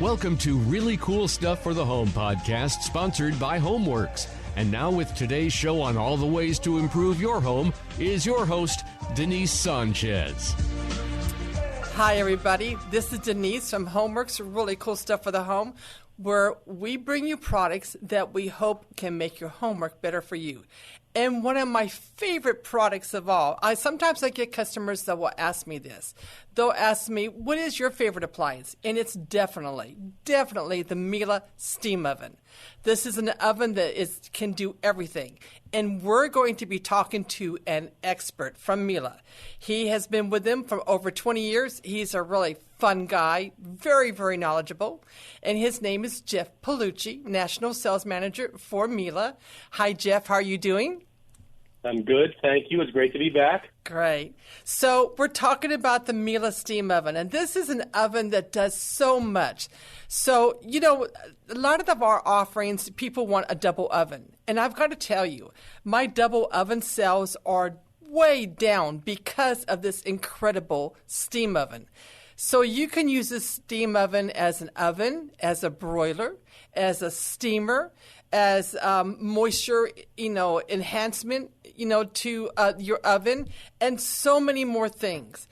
Welcome to Really Cool Stuff for the Home podcast, sponsored by HomeWorks. And now with today's show on all the ways to improve your home is your host, Denise Sanchez. Hi, everybody. This is Denise from HomeWorks, Really Cool Stuff for the Home, where we bring you products that we hope can make your homework better for you. And one of my favorite products of all, sometimes I get customers that will ask me this. They'll ask me, what is your favorite appliance? And it's definitely the Miele steam oven. This is an oven that can do everything. And we're going to be talking to an expert from Miele. He has been with them for over 20 years. He's a really fun guy, very, very knowledgeable. And his name is Jeff Polucci, National Sales Manager for Miele. Hi, Jeff. How are you doing? I'm good. Thank you. It's great to be back. Great. So we're talking about the Miele steam oven, and this is an oven that does so much. So, you know, a lot of our offerings, people want a double oven. And I've got to tell you, my double oven sales are way down because of this incredible steam oven. So you can use this steam oven, as a broiler, as a steamer, as moisture, enhancement, to your oven, and so many more things.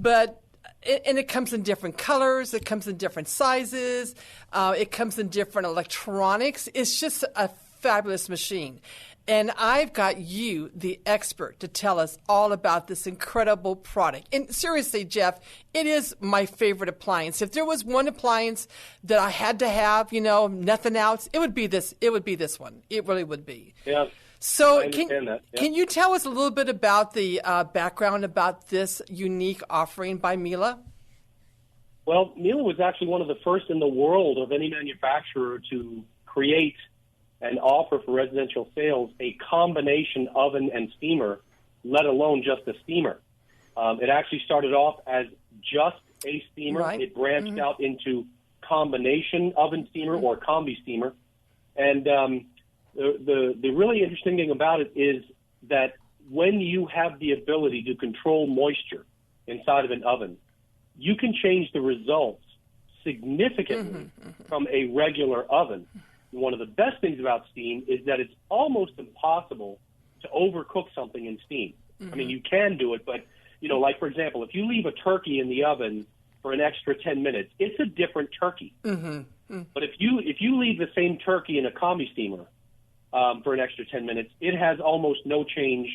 And it comes in different colors. It comes in different sizes. It comes in different electronics. It's just a fabulous machine. And I've got you, the expert, to tell us all about this incredible product. And seriously, Jeff, it is my favorite appliance. If there was one appliance that I had to have, nothing else, it would be this. It would be this one. It really would be. Yeah. So I understand that. Yeah. Can you tell us a little bit about the background about this unique offering by Miele? Well, Miele was actually one of the first in the world of any manufacturer to create and offer for residential sales a combination oven and steamer, let alone just a steamer. It actually started off as just a steamer. Right. It branched out into combination oven steamer or combi steamer. And the really interesting thing about it is that when you have the ability to control moisture inside of an oven, you can change the results significantly from a regular oven. One of the best things about steam is that it's almost impossible to overcook something in steam. I mean, you can do it, but, like, for example, if you leave a turkey in the oven for an extra 10 minutes, it's a different turkey. But if you leave the same turkey in a combi steamer for an extra 10 minutes, it has almost no change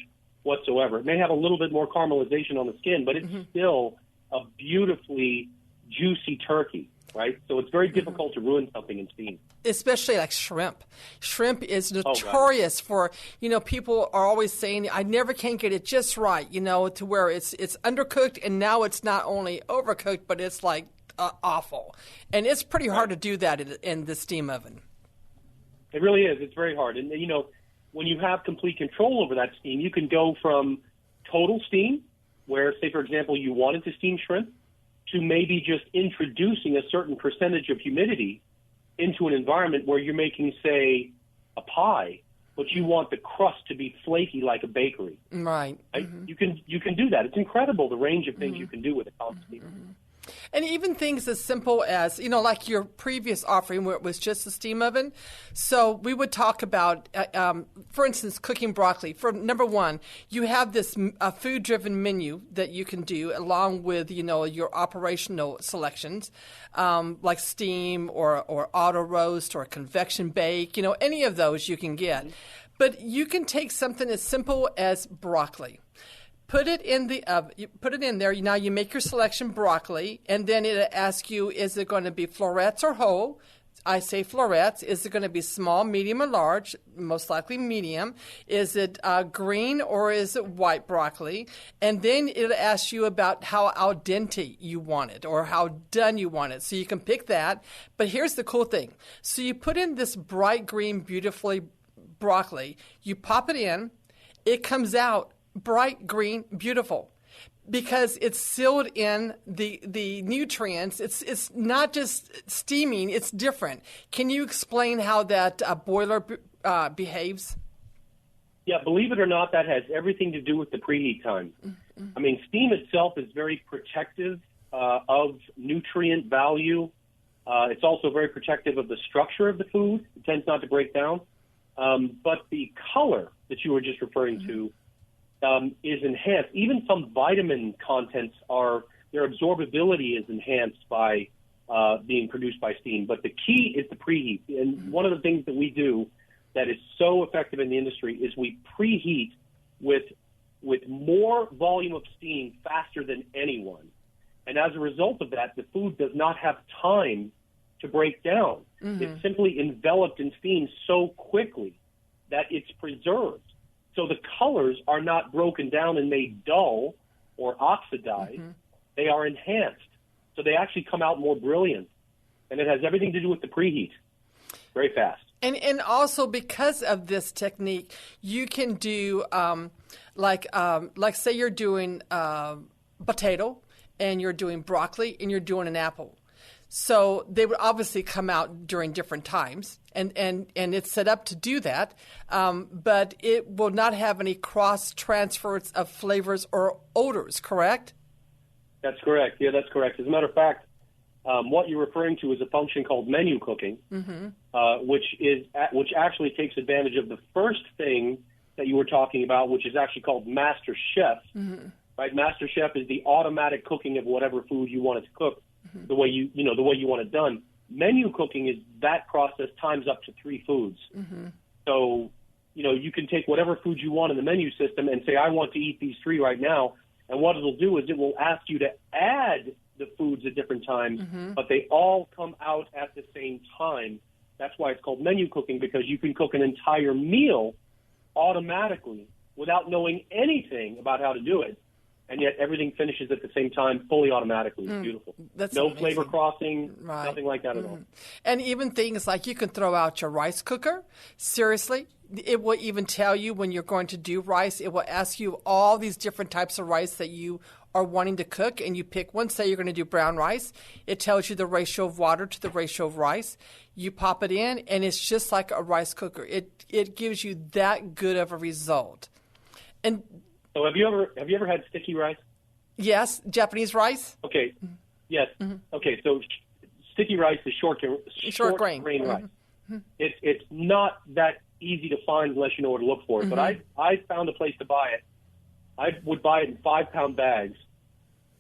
whatsoever. It may have a little bit more caramelization on the skin, but it's still a beautifully juicy turkey. Right? So it's very difficult to ruin something in steam. Especially like shrimp. Shrimp is notorious for, people are always saying, I never can get it just right, to where it's undercooked, and now it's not only overcooked, but it's like awful. And it's pretty hard to do that in the steam oven. It really is. It's very hard. And, when you have complete control over that steam, you can go from total steam, where, say, for example, you wanted to steam shrimp, to maybe just introducing a certain percentage of humidity into an environment where you're making, say, a pie, but you want the crust to be flaky like a bakery. Right. You can do that. It's incredible the range of things you can do with a combi steamer. And even things as simple as, like your previous offering where it was just a steam oven. So we would talk about, for instance, cooking broccoli. For number one, you have this food-driven menu that you can do along with, your operational selections, like steam or auto roast or convection bake. Any of those you can get. But you can take something as simple as broccoli. Put it in the oven. You put it in there. Now you make your selection broccoli, and then it'll ask you, is it going to be florets or whole? I say florets. Is it going to be small, medium, or large? Most likely medium. Is it green or is it white broccoli? And then it'll ask you about how al dente you want it or how done you want it. So you can pick that. But here's the cool thing. So you put in this bright green, beautifully broccoli. You pop it in. It comes out bright green, beautiful, because it's sealed in the nutrients. It's not just steaming, it's different. Can you explain how that boiler behaves? Yeah, believe it or not, that has everything to do with the preheat time. I mean, steam itself is very protective of nutrient value It's also very protective of the structure of the food. It tends not to break down. But the color that you were just referring to is enhanced. Even some vitamin contents their absorbability is enhanced by being produced by steam. But the key is the preheat. And one of the things that we do that is so effective in the industry is we preheat with more volume of steam faster than anyone. And as a result of that, the food does not have time to break down. It's simply enveloped in steam so quickly that it's preserved. So the colors are not broken down and made dull or oxidized. They are enhanced. So they actually come out more brilliant. And it has everything to do with the preheat. Very fast. And also because of this technique, you can do like say you're doing potato and you're doing broccoli and you're doing an apple. So they would obviously come out during different times, and it's set up to do that, but it will not have any cross transfers of flavors or odors, correct? That's correct. Yeah, that's correct. As a matter of fact, what you're referring to is a function called menu cooking, which actually takes advantage of the first thing that you were talking about, which is actually called Master Chef. Right? Master Chef is the automatic cooking of whatever food you want it to cook, the way you want it done. Menu cooking is that process times up to 3 foods. So, you can take whatever food you want in the menu system and say, I want to eat these 3 right now. And what it'll do is it will ask you to add the foods at different times, but they all come out at the same time. That's why it's called menu cooking, because you can cook an entire meal automatically without knowing anything about how to do it. And yet everything finishes at the same time, fully automatically. It's beautiful. That's no amazing. Flavor crossing, Right. nothing like that at all. And even things like you can throw out your rice cooker. Seriously, it will even tell you when you're going to do rice. It will ask you all these different types of rice that you are wanting to cook, and you pick one. Say you're going to do brown rice. It tells you the ratio of water to the ratio of rice. You pop it in, and it's just like a rice cooker. It gives you that good of a result. And So have you ever had sticky rice? yes, Japanese rice. Okay. Yes. Okay. So sticky rice is short grain rice. It's not that easy to find unless you know where to look for it. But I found a place to buy it. I would buy it in 5-pound bags,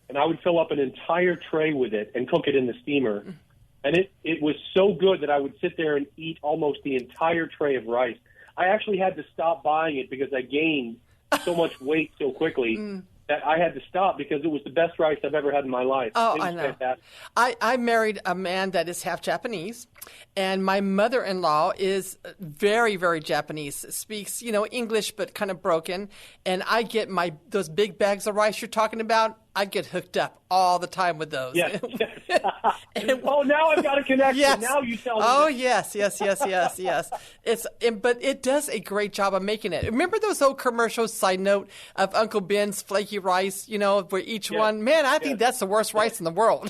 and I would fill up an entire tray with it and cook it in the steamer. And it was so good that I would sit there and eat almost the entire tray of rice. I actually had to stop buying it because I gained so much weight so quickly that I had to stop, because it was the best rice I've ever had in my life. Oh, it was I know. fantastic. I married a man that is half Japanese, and my mother-in-law is very, very Japanese. Speaks, English, but kind of broken. And I get those big bags of rice you're talking about. I get hooked up all the time with those. Yes. Oh, now I've got a connection. Yes. Now you tell me. Oh, that. yes. But it does a great job of making it. Remember those old commercials, side note, of Uncle Ben's flaky rice, where each one, man, I think that's the worst rice in the world.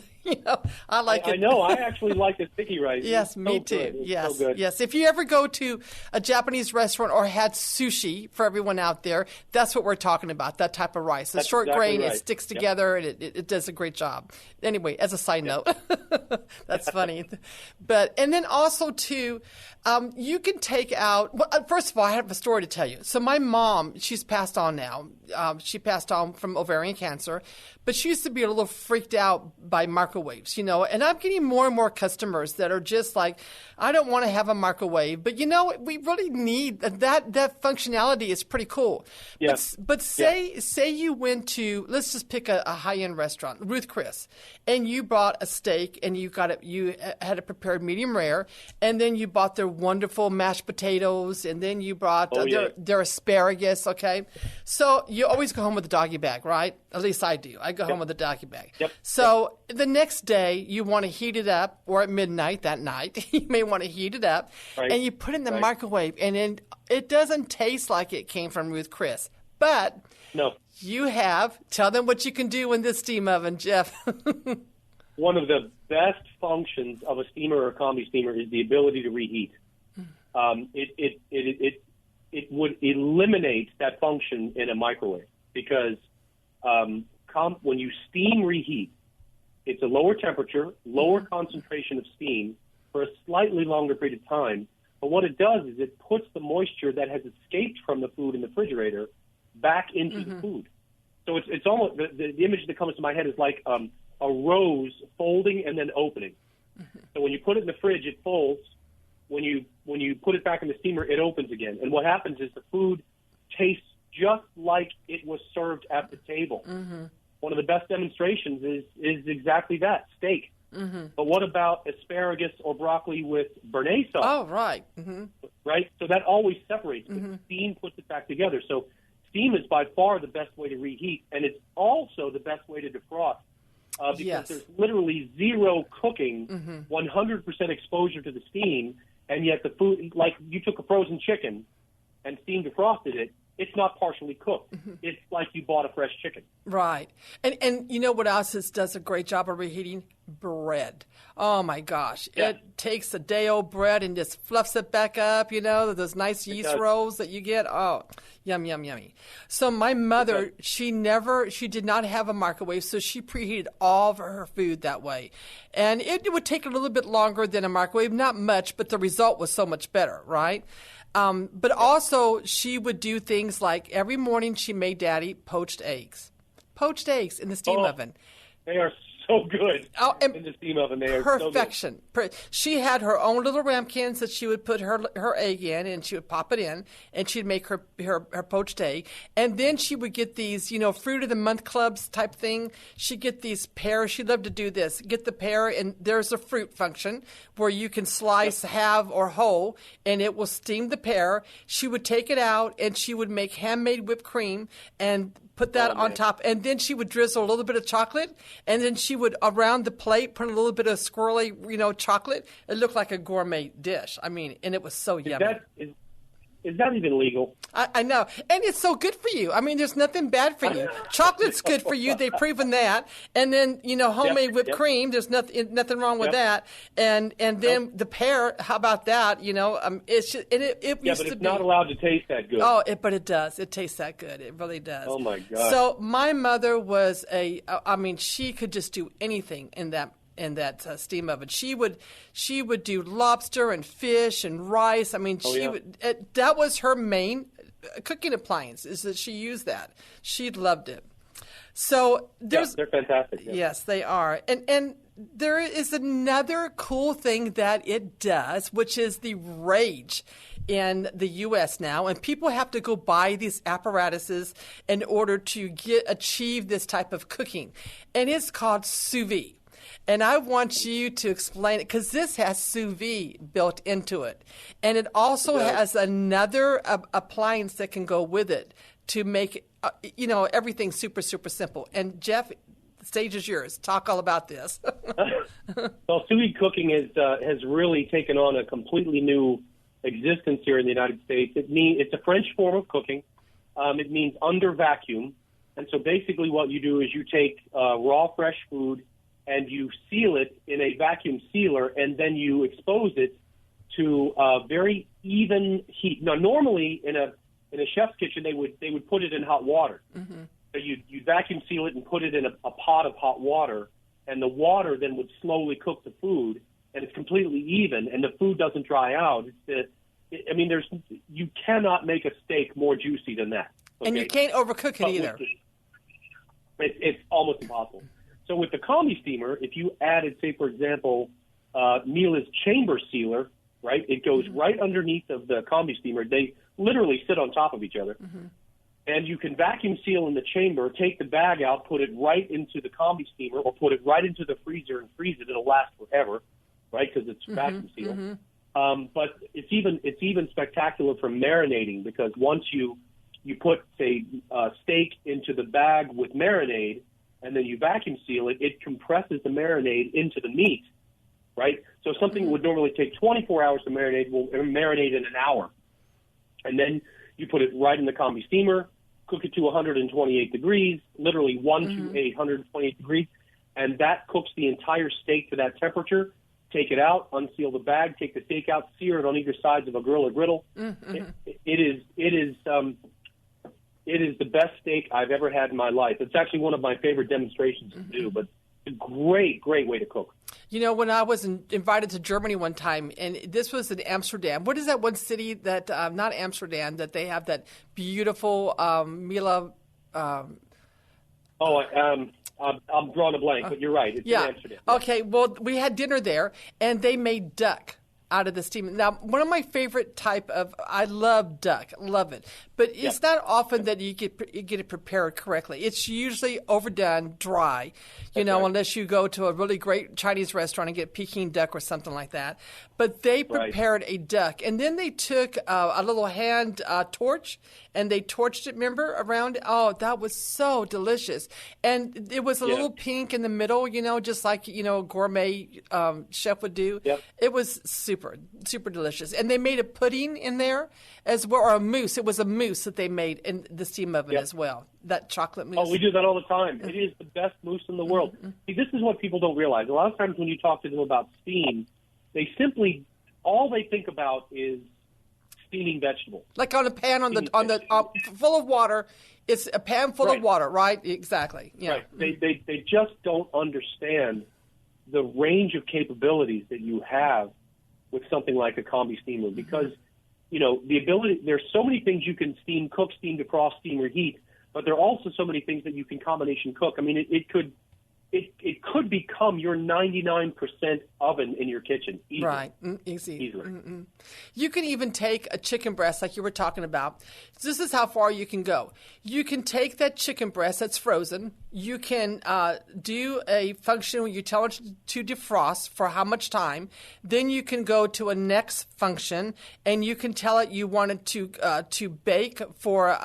I like it. I know. I actually like the sticky rice. Yes, It's me so too. good. It's Yes, so good. yes. If you ever go to a Japanese restaurant or had sushi, for everyone out there, that's what we're talking about, that type of rice. The That's short exactly grain, right. it sticks Yep. together, and it does a great job. Anyway, as a side note, that's funny. And then also, too, you can take out, first of all, I have a story to tell you. So my mom, she's passed on now. She passed on from ovarian cancer, but she used to be a little freaked out by microwaves, and I'm getting more and more customers that are just like, I don't want to have a microwave, but we really need that functionality is pretty cool. Yeah. But say you went to, let's just pick a high-end restaurant, Ruth Chris, and you bought a steak and you had it prepared medium rare, and then you bought their wonderful mashed potatoes, and then you brought their asparagus, okay? So you always go home with a doggy bag, right? At least I do. I go home with a doggy bag. Yep. So the next day, you want to heat it up, or at midnight that night, you may want to heat it up, Right. and you put it in the Right. microwave, and then it doesn't taste like it came from Ruth Chris. But No. tell them what you can do in this steam oven, Jeff. One of the best functions of a steamer or a combi steamer is the ability to reheat. It would eliminate that function in a microwave, because when you steam reheat, It's a lower temperature, lower concentration of steam for a slightly longer period of time. But what it does is it puts the moisture that has escaped from the food in the refrigerator back into the food. So it's almost, the image that comes to my head is like a rose folding and then opening. So when you put it in the fridge, it folds. When you put it back in the steamer, it opens again. And what happens is the food tastes just like it was served at the table. One of the best demonstrations is exactly that, steak. But what about asparagus or broccoli with béarnaise sauce? Oh, right. Right? So that always separates. But steam puts it back together. So steam is by far the best way to reheat, and it's also the best way to defrost because there's literally zero cooking, 100% exposure to the steam, and yet the food, like you took a frozen chicken and steam defrosted it, it's not partially cooked. It's like you bought a fresh chicken. Right. And you know what else does a great job of reheating? Bread. Oh, my gosh. Yeah. It takes a day-old bread and just fluffs it back up, you know, those nice yeast rolls that you get. Oh, yum, yum, yummy. So my mother, she did not have a microwave, so she preheated all of her food that way. And it would take a little bit longer than a microwave, not much, but the result was so much better, right? But also, she would do things like every morning she made Daddy poached eggs in the steam oven. They are so good in the steam oven. They are perfection. So good. She had her own little ramekins that she would put her egg in, and she would pop it in, and she'd make her poached egg. And then she would get these, you know, fruit of the month clubs type thing. She'd get these pears. She loved to do this. Get the pear, and there's a fruit function where you can slice half or whole, and it will steam the pear. She would take it out, and she would make handmade whipped cream and put that on top, and then she would drizzle a little bit of chocolate, and then she would, around the plate, put a little bit of swirly, you know, chocolate. It looked like a gourmet dish. I mean, and it was so yummy. Is that even legal? I know. And it's so good for you. I mean, there's nothing bad for you. Chocolate's good for you. They've proven that. And then, you know, homemade whipped cream, there's nothing wrong with that. And then the pear, how about that? You know, it's just, it used but to it's be. not allowed to taste that good. Oh, but it does. It tastes that good. It really does. Oh, my God. So my mother was she could just do anything in that steam oven. She would do lobster and fish and rice. I mean, that was her main cooking appliance, is that she used that. She loved it. So they're fantastic. Yeah. Yes, they are. And there is another cool thing that it does, which is the rage in the U.S. now, and people have to go buy these apparatuses in order to achieve this type of cooking, and it's called sous vide. And I want you to explain it, because this has sous vide built into it. And it also has another appliance that can go with it to make, everything super, super simple. And Jeff, the stage is yours. Talk all about this. Well, sous vide cooking has really taken on a completely new existence here in the United States. It's a French form of cooking. It means under vacuum. And so basically what you do is you take raw, fresh food, and you seal it in a vacuum sealer, and then you expose it to very even heat. Now, normally in a chef's kitchen, they would put it in hot water. So you vacuum seal it and put it in a pot of hot water, and the water then would slowly cook the food, and it's completely even, and the food doesn't dry out. You cannot make a steak more juicy than that. Okay? And you can't overcook it either. It's almost impossible. So with the combi steamer, if you added, say, for example, Miele's chamber sealer, right, it goes right underneath of the combi steamer. They literally sit on top of each other. And you can vacuum seal in the chamber, take the bag out, put it right into the combi steamer, or put it right into the freezer and freeze it. It'll last forever, right, because it's vacuum sealed. But it's even spectacular for marinating, because once you put, say, steak into the bag with marinade, and then you vacuum seal it, it compresses the marinade into the meat, right? So something would normally take 24 hours to marinate will marinate in an hour. And then you put it right in the combi steamer, cook it to 128 degrees, literally 128 degrees, and that cooks the entire steak to that temperature. Take it out, unseal the bag, take the steak out, sear it on either sides of a grill or griddle. It is the best steak I've ever had in my life. It's actually one of my favorite demonstrations to do, but a great way to cook. You know, when I was invited to Germany one time, and this was in Amsterdam. What is that one city that, not Amsterdam, that they have that beautiful Miele? I'm drawing a blank, but you're right. It's in Amsterdam. Okay, well, we had dinner there, and they made duck out of the steam. Now, one of my favorite I love duck, love it. But it's not often that you get it prepared correctly. It's usually overdone, dry, unless you go to a really great Chinese restaurant and get Peking duck or something like that. But they prepared a duck, and then they took a little hand torch, and they torched it, remember, around. Oh, that was so delicious. And it was a little pink in the middle, just like, a gourmet chef would do. Yep. It was super, super delicious. And they made a pudding in there as well, or a mousse. It was a mousse that they made in the steam oven as well, that chocolate mousse. Oh, we do that all the time. It is the best mousse in the world. See, this is what people don't realize. A lot of times when you talk to them about steam, all they think about is steaming vegetables. Like on a pan full of water. It's a pan full of water, right? Exactly. Yeah. Right. They just don't understand the range of capabilities that you have with something like a combi steamer, because the ability, there's so many things you can steam, cook, steam, defrost, steam, reheat, but there are also so many things that you can combination cook. I mean, it could become your 99% oven in your kitchen. Easily. Right. Easily. Mm-mm. You can even take a chicken breast like you were talking about. This is how far you can go. You can take that chicken breast that's frozen. You can do a function where you tell it to defrost for how much time. Then you can go to a next function, and you can tell it you want it to bake for,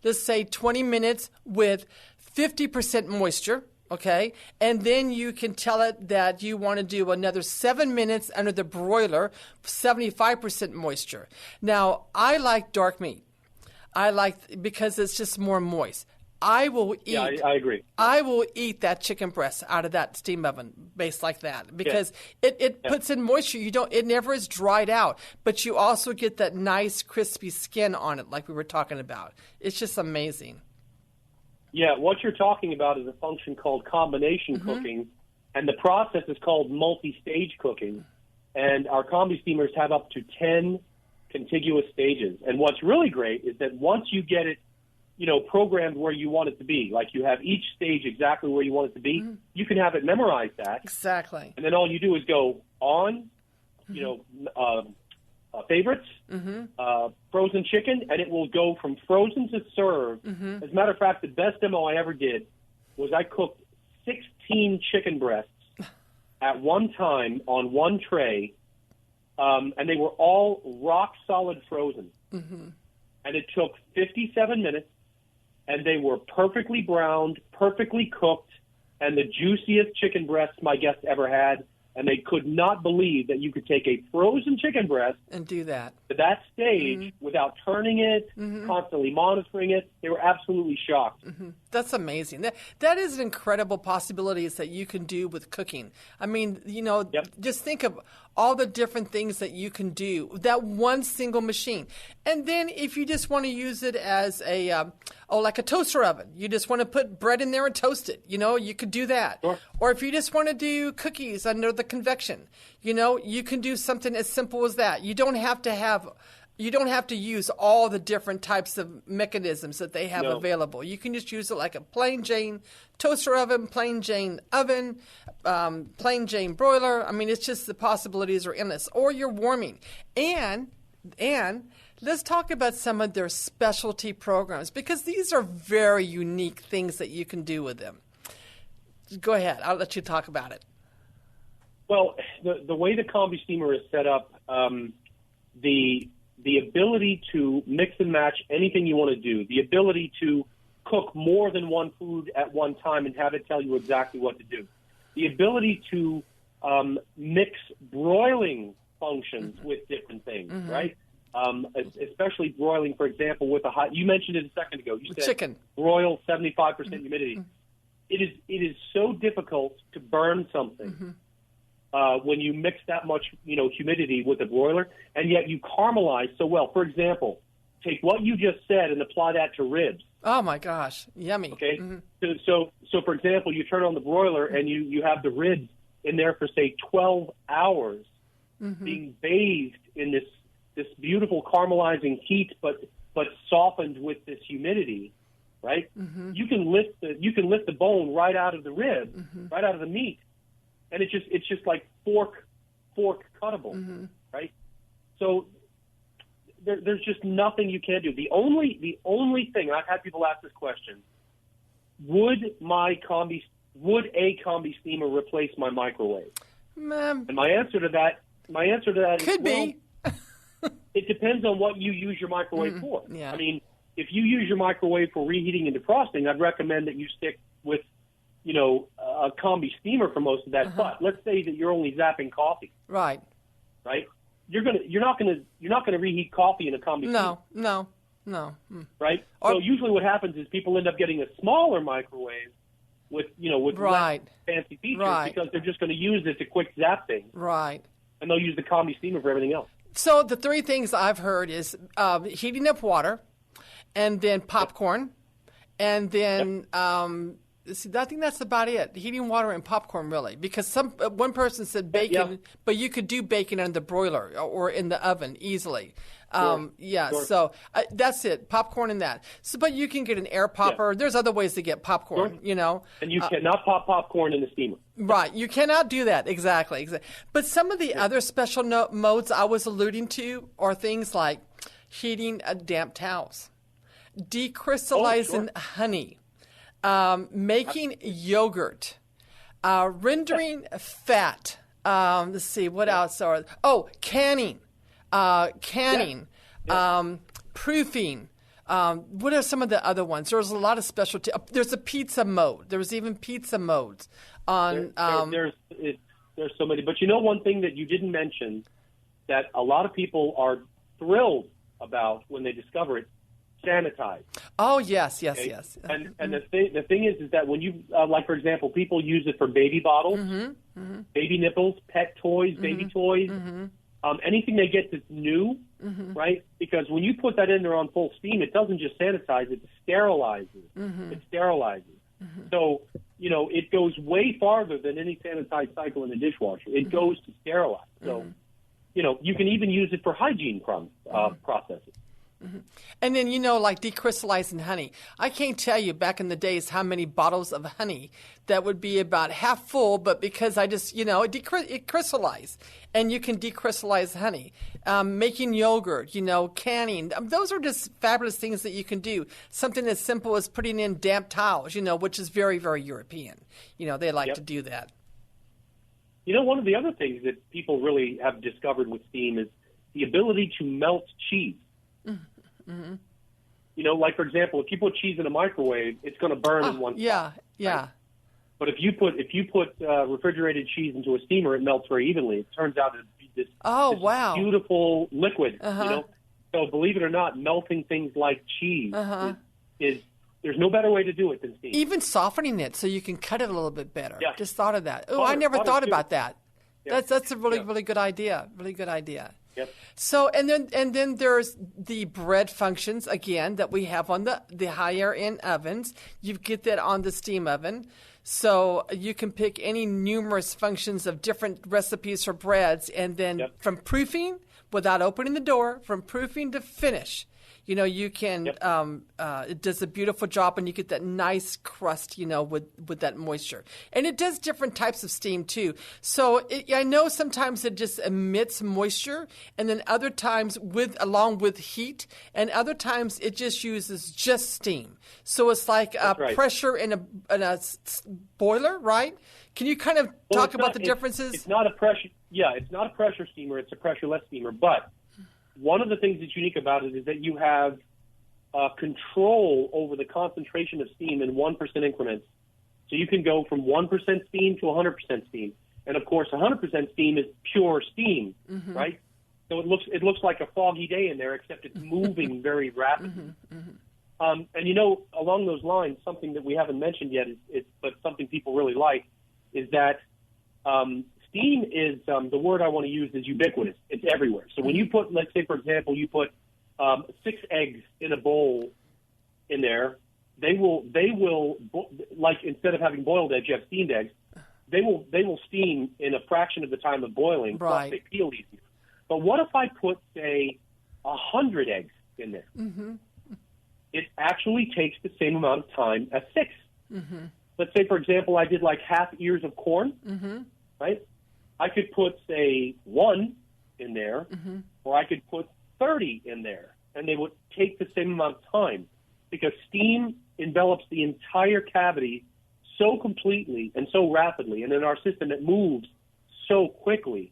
let's say, 20 minutes with 50% moisture. Okay, and then you can tell it that you want to do another 7 minutes under the broiler, 75% moisture. Now, I like dark meat. Because it's just more moist. I will eat. Yeah, I agree. I will eat that chicken breast out of that steam oven based like that, because it puts in moisture. It never is dried out, but you also get that nice crispy skin on it, like we were talking about. It's just amazing. Yeah, what you're talking about is a function called combination cooking, and the process is called multi-stage cooking. And our combi steamers have up to 10 contiguous stages. And what's really great is that once you get it, programmed where you want it to be, like you have each stage exactly where you want it to be, you can have it memorize that. Exactly. And then all you do is go on, favorites, frozen chicken, and it will go from frozen to served. As a matter of fact, the best demo I ever did was I cooked 16 chicken breasts at one time on one tray, and they were all rock-solid frozen. And it took 57 minutes, and they were perfectly browned, perfectly cooked, and the juiciest chicken breasts my guests ever had. And they could not believe that you could take a frozen chicken breast and do that to that stage without turning it, constantly monitoring it. They were absolutely shocked. That's amazing. That is an incredible possibilities that you can do with cooking. I mean, just think of all the different things that you can do with that one single machine. And then if you just want to use it as like a toaster oven, you just want to put bread in there and toast it, you could do that. Sure. Or if you just want to do cookies under the convection, you can do something as simple as that. You don't have to use all the different types of mechanisms that they have available. You can just use it like a plain Jane toaster oven, plain Jane oven, plain Jane broiler. I mean, it's just the possibilities are endless. Or you're warming. And let's talk about some of their specialty programs, because these are very unique things that you can do with them. Go ahead. I'll let you talk about it. Well, the way the combi steamer is set up, the ability to mix and match anything you want to do, the ability to cook more than one food at one time and have it tell you exactly what to do, the ability to mix broiling functions with different things, right? Especially broiling, for example, with you mentioned it a second ago. You said chicken. Broil 75% humidity. It is so difficult to burn something. When you mix that much, humidity with a broiler, and yet you caramelize so well. For example, take what you just said and apply that to ribs. Oh my gosh, yummy. Okay, so for example, you turn on the broiler and you have the ribs in there for say 12 hours, being bathed in this beautiful caramelizing heat, but softened with this humidity, right? You can lift the bone right out of the rib, right out of the meat, and it's just like fork cuttable, right? So there's just nothing you can't do. The only thing, and I've had people ask this question: would a combi steamer replace my microwave? And my answer to that Could be. It depends on what you use your microwave for. Yeah. I mean, if you use your microwave for reheating and defrosting, I'd recommend that you stick with, a combi steamer for most of that. But let's say that you're only zapping coffee. Right. You're not gonna reheat coffee in a combi steamer. No. Right? So usually what happens is people end up getting a smaller microwave with less fancy features because they're just going to use it to quick zap things. Right. And they'll use the combi steamer for everything else. So the three things I've heard is heating up water, and then popcorn, and then I think that's about it. Heating water and popcorn, really, because one person said bacon, but you could do bacon in the broiler or in the oven easily. Sure. So that's it, popcorn and that. So, but you can get an air popper. There's other ways to get popcorn, And you cannot pop popcorn in the steamer. Right, you cannot do that, exactly. But some of the other special modes I was alluding to are things like heating damp towels, decrystallizing honey, making yogurt, rendering fat. Let's see, what else are? Canning, proofing. What are some of the other ones? There's a lot of specialty. There's a pizza mode. There's even pizza modes on. There's so many. But one thing that you didn't mention that a lot of people are thrilled about when they discover it: sanitize. Oh yes. Okay? And the thing is that when you like, for example, people use it for baby bottles, baby nipples, pet toys, baby toys. Anything they get that's new, right? Because when you put that in there on full steam, it doesn't just sanitize, it sterilizes. It sterilizes. So, it goes way farther than any sanitized cycle in the dishwasher. It goes to sterilize. So, you can even use it for hygiene processes. And then, like decrystallizing honey. I can't tell you back in the days how many bottles of honey that would be about half full, but because I just, it crystallized. And you can decrystallize honey. Making yogurt, canning. Those are just fabulous things that you can do. Something as simple as putting in damp towels, which is very, very European. They like to do that. One of the other things that people really have discovered with steam is the ability to melt cheese. Like, for example, if you put cheese in a microwave, it's going to burn in one spot. Yeah. Right? But if you put refrigerated cheese into a steamer, it melts very evenly. It turns out to be this beautiful liquid. So believe it or not, melting things like cheese is there's no better way to do it than steam. Even softening it so you can cut it a little bit better. Yeah. Just thought of that. I never thought about that. Yeah. That's a really good idea. Really good idea. Yep. So and then there's the bread functions again that we have on the higher end ovens. You get that on the steam oven. So you can pick any numerous functions of different recipes for breads, and then from proofing without opening the door, from proofing to finish. You can, it does a beautiful job, and you get that nice crust, with that moisture. And it does different types of steam, too. So I know sometimes it just emits moisture, and then other times along with heat, and other times it just uses just steam. So it's like pressure in a boiler, right? Can you kind of talk about the differences? It's not a pressure. Yeah, it's not a pressure steamer. It's a pressureless steamer, but one of the things that's unique about it is that you have control over the concentration of steam in 1% increments. So you can go from 1% steam to 100% steam. And, of course, 100% steam is pure steam, right? So it looks like a foggy day in there, except it's moving very rapidly. And, along those lines, something that we haven't mentioned yet, but something people really like, is that steam is, the word I want to use is ubiquitous. It's everywhere. So when you put, let's say, for example, you put 6 eggs in a bowl in there, they will like instead of having boiled eggs, you have steamed eggs. They will steam in a fraction of the time of boiling. Right. Plus they peel easier. But what if I put, say, 100 eggs in there? Mm-hmm. It actually takes the same amount of time as 6. Mm-hmm. Let's say, for example, I did like half ears of corn, right? I could put, say, 1 in there, or I could put 30 in there, and they would take the same amount of time because steam envelops the entire cavity so completely and so rapidly, and in our system it moves so quickly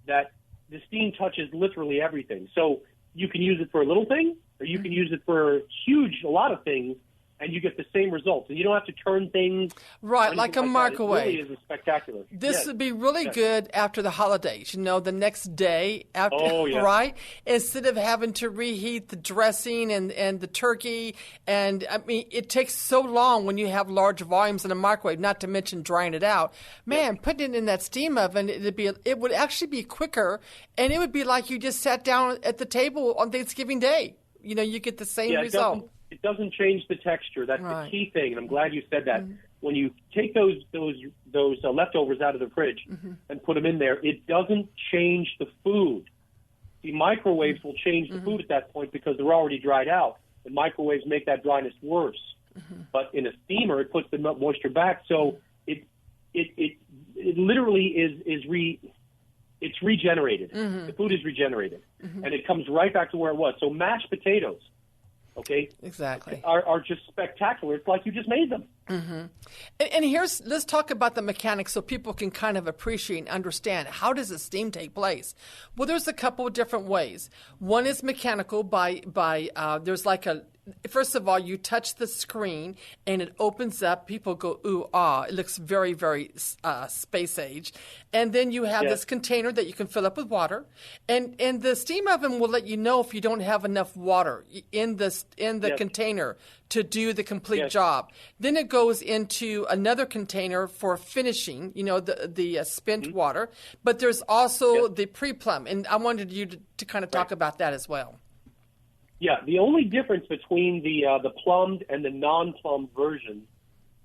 that the steam touches literally everything. So you can use it for a little thing, or you can use it for a lot of things, and you get the same results. And you don't have to turn things. Right, like a microwave. It really is spectacular. This would be really good after the holidays, the next day after, right? Instead of having to reheat the dressing and the turkey. And, I mean, it takes so long when you have large volumes in a microwave, not to mention drying it out. Man, putting it in that steam oven, it would actually be quicker, and it would be like you just sat down at the table on Thanksgiving Day. You get the same result. It doesn't change the texture. That's the key thing, and I'm glad you said that. When you take those leftovers out of the fridge and put them in there, it doesn't change the food. The microwaves will change the food at that point because they're already dried out. The microwaves make that dryness worse. But in a steamer, it puts the moisture back. So it literally it's regenerated. The food is regenerated, and it comes right back to where it was. So mashed potatoes. Okay. Exactly. Are just spectacular. It's like you just made them. And let's talk about the mechanics so people can kind of appreciate and understand how does the steam take place. Well, there's a couple of different ways. One is mechanical by there's like first of all, you touch the screen and it opens up. People go, ooh, ah. It looks very, very space age. And then you have this container that you can fill up with water. And the steam oven will let you know if you don't have enough water in the container to do the complete job. Then it goes into another container for finishing, the spent water. But there's also the pre-plumb. And I wanted you to kind of talk about that as well. Yeah, the only difference between the plumbed and the non-plumbed version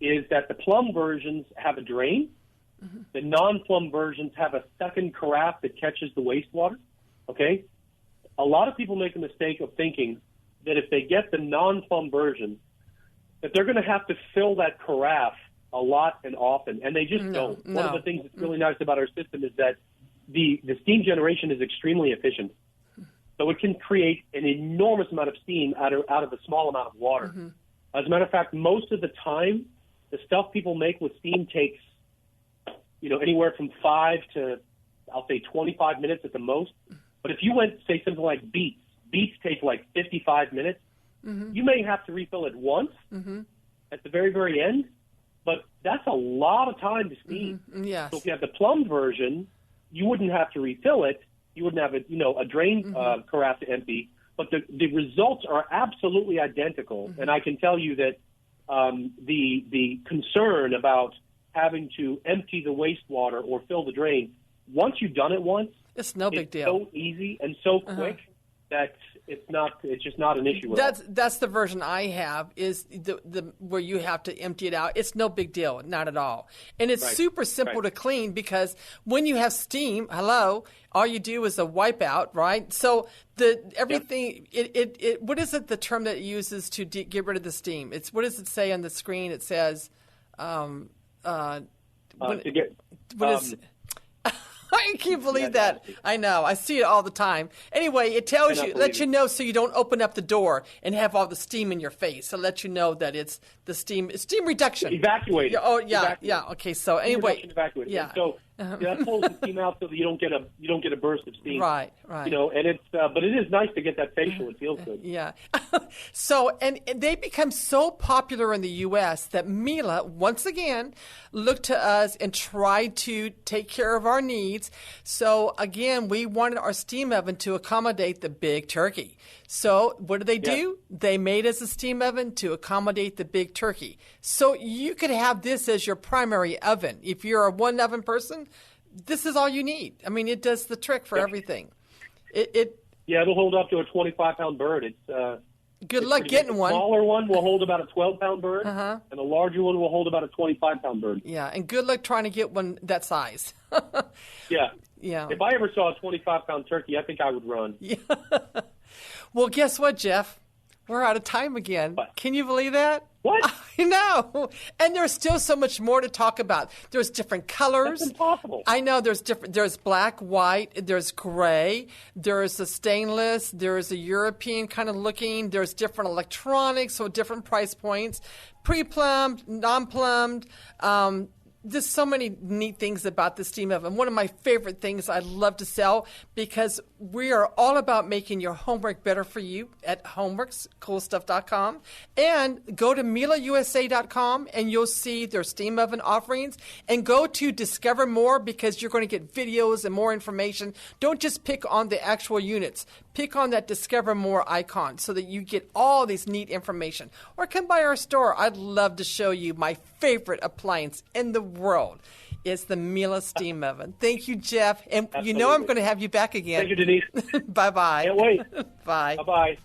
is that the plumbed versions have a drain. The non-plumbed versions have a second carafe that catches the wastewater. Okay? A lot of people make the mistake of thinking that if they get the non-plumbed version, that they're going to have to fill that carafe a lot and often, and they just don't. One of the things that's really nice about our system is that the steam generation is extremely efficient. So it can create an enormous amount of steam out of a small amount of water. As a matter of fact, most of the time, the stuff people make with steam takes, anywhere from 5 to, I'll say, 25 minutes at the most. But if you went, say, something like beets take like 55 minutes. You may have to refill it once at the very, very end, but that's a lot of time to steam. Yes. So if you have the plumbed version, you wouldn't have to refill it. You wouldn't have a drain carafe to empty, but the results are absolutely identical. And I can tell you that the concern about having to empty the wastewater or fill the drain, once you've done it once, it's no big deal. So easy and so quick that it's just not an issue at all. That's the version I have is the where you have to empty it out. It's no big deal, not at all. And it's super simple to clean because when you have steam, all you do is a wipe out, right? So everything it what is it the term that it uses to get rid of the steam? What does it say on the screen? It says I can't believe that. I know. I see it all the time. Anyway, it lets you know so you don't open up the door and have all the steam in your face. It lets you know that it's the steam reduction. Evacuated. Yeah. Okay. So anyway, evacuated. Yeah. So that pulls the steam out so that you don't get a burst of steam. Right. And it's but it is nice to get that facial. It feels good. Yeah. So and they become so popular in the U.S. that Miele once again looked to us and tried to take care of our needs. So again, we wanted our steam oven to accommodate the big turkey. So what did they do? They made us a steam oven to accommodate the big turkey. So you could have this as your primary oven. If you're a one oven person, this is all you need. I mean, it does the trick for everything. Yeah, it'll hold up to a 25-pound bird. Good luck getting one. The smaller one will hold about a 12-pound bird, and the larger one will hold about a 25-pound bird. Yeah, and good luck trying to get one that size. Yeah. Yeah. If I ever saw a 25-pound turkey, I think I would run. Yeah. Well, guess what, Jeff? We're out of time again. What? Can you believe that? What? I know. And there's still so much more to talk about. There's different colors. That's impossible. I know there's different. There's black, white, there's gray, there's a stainless, there's a European kind of looking, there's different electronics, so different price points, pre-plumbed, non-plumbed. There's so many neat things about the steam oven. One of my favorite things I love to sell because we are all about making your homework better for you at homeworkscoolstuff.com. And go to MieleUSA.com and you'll see their steam oven offerings. And go to Discover More because you're going to get videos and more information. Don't just pick on the actual units. Pick on that Discover More icon so that you get all these neat information. Or come by our store. I'd love to show you my favorite appliance in the world. It's the Miele steam oven. Thank you, Jeff. And Absolutely. You know I'm going to have you back again. Thank you, Denise. Bye-bye. Can't wait. Bye. Bye-bye.